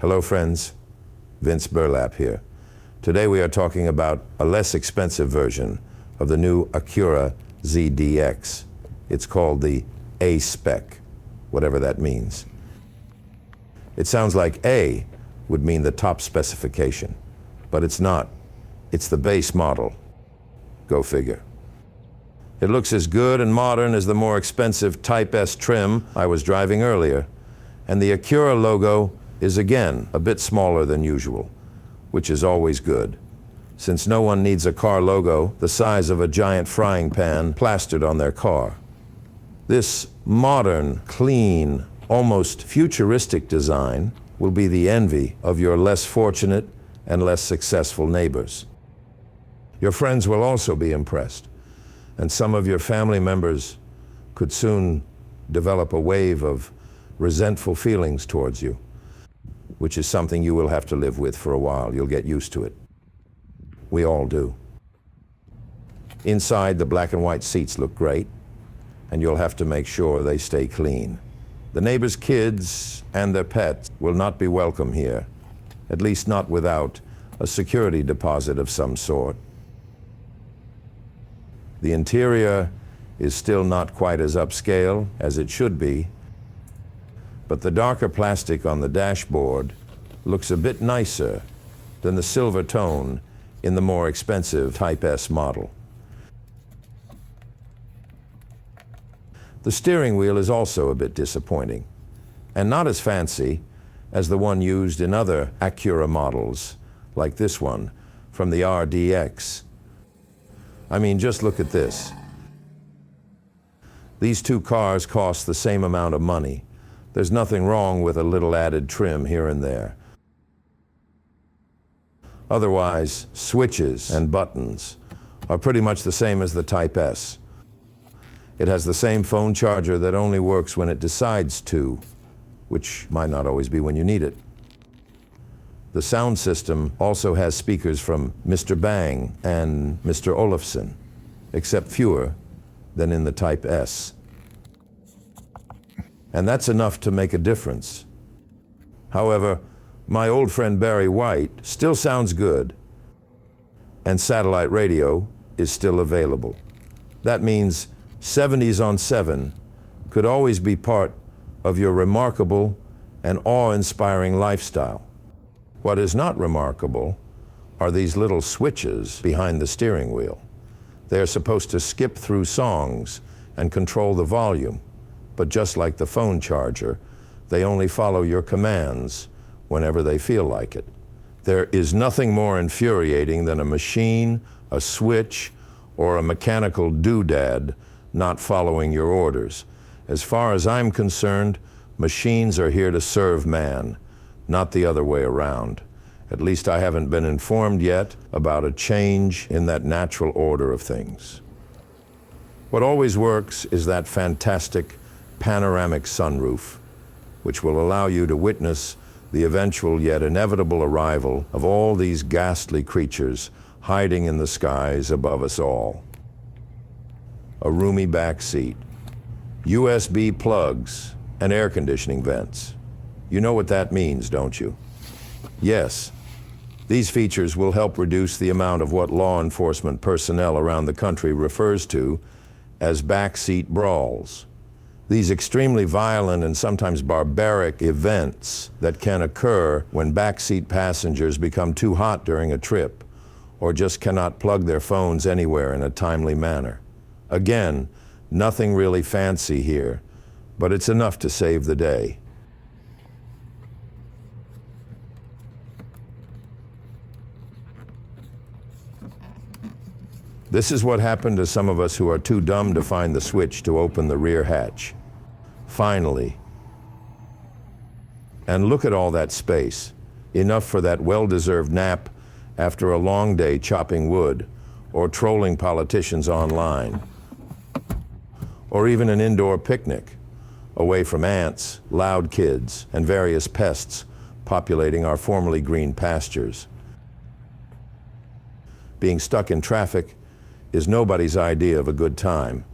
Hello friends, Vince Burlapp here. Today we are talking about a less expensive version of the new Acura ZDX. It's called the A-Spec, whatever that means. It sounds like A would mean the top specification, but it's not. It's the base model. Go figure. It looks as good and modern as the more expensive Type S trim I was driving earlier, and the Acura logo is again a bit smaller than usual, which is always good, since no one needs a car logo the size of a giant frying pan plastered on their car. This modern, clean, almost futuristic design will be the envy of your less fortunate and less successful neighbors. Your friends will also be impressed, and some of your family members could soon develop a wave of resentful feelings towards you, which is something you will have to live with for a while. You'll get used to it. We all do. Inside, the black and white seats look great, and you'll have to make sure they stay clean. The neighbors' kids and their pets will not be welcome here, at least not without a security deposit of some sort. The interior is still not quite as upscale as it should be, but the darker plastic on the dashboard looks a bit nicer than the silver tone in the more expensive Type S model. The steering wheel is also a bit disappointing, and not as fancy as the one used in other Acura models, like this one from the RDX. I mean, just look at this. These two cars cost the same amount of money. There's nothing wrong with a little added trim here and there. Otherwise, switches and buttons are pretty much the same as the Type S. It has the same phone charger that only works when it decides to, which might not always be when you need it. The sound system also has speakers from Mr. Bang and Mr. Olufsen, except fewer than in the Type S. And that's enough to make a difference. However, my old friend Barry White still sounds good, and satellite radio is still available. That means 70s on 7 could always be part of your remarkable and awe-inspiring lifestyle. What is not remarkable are these little switches behind the steering wheel. They are supposed to skip through songs and control the volume, but just like the phone charger, they only follow your commands whenever they feel like it. There is nothing more infuriating than a machine, a switch, or a mechanical doodad not following your orders. As far as I'm concerned, machines are here to serve man, not the other way around. At least I haven't been informed yet about a change in that natural order of things. What always works is that fantastic panoramic sunroof, which will allow you to witness the eventual yet inevitable arrival of all these ghastly creatures hiding in the skies above us all. A roomy back seat, USB plugs, and air conditioning vents. You know what that means, don't you? Yes, these features will help reduce the amount of what law enforcement personnel around the country refers to as backseat brawls. These extremely violent and sometimes barbaric events that can occur when backseat passengers become too hot during a trip or just cannot plug their phones anywhere in a timely manner. Again, nothing really fancy here, but it's enough to save the day. This is what happened to some of us who are too dumb to find the switch to open the rear hatch. Finally. And look at all that space. Enough for that well-deserved nap after a long day chopping wood or trolling politicians online. Or even an indoor picnic, away from ants, loud kids, and various pests populating our formerly green pastures. Being stuck in traffic is nobody's idea of a good time.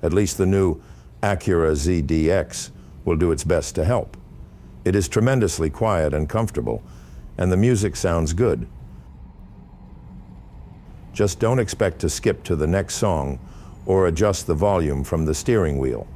At least the new Acura ZDX will do its best to help. It is tremendously quiet and comfortable, and the music sounds good. Just don't expect to skip to the next song or adjust the volume from the steering wheel.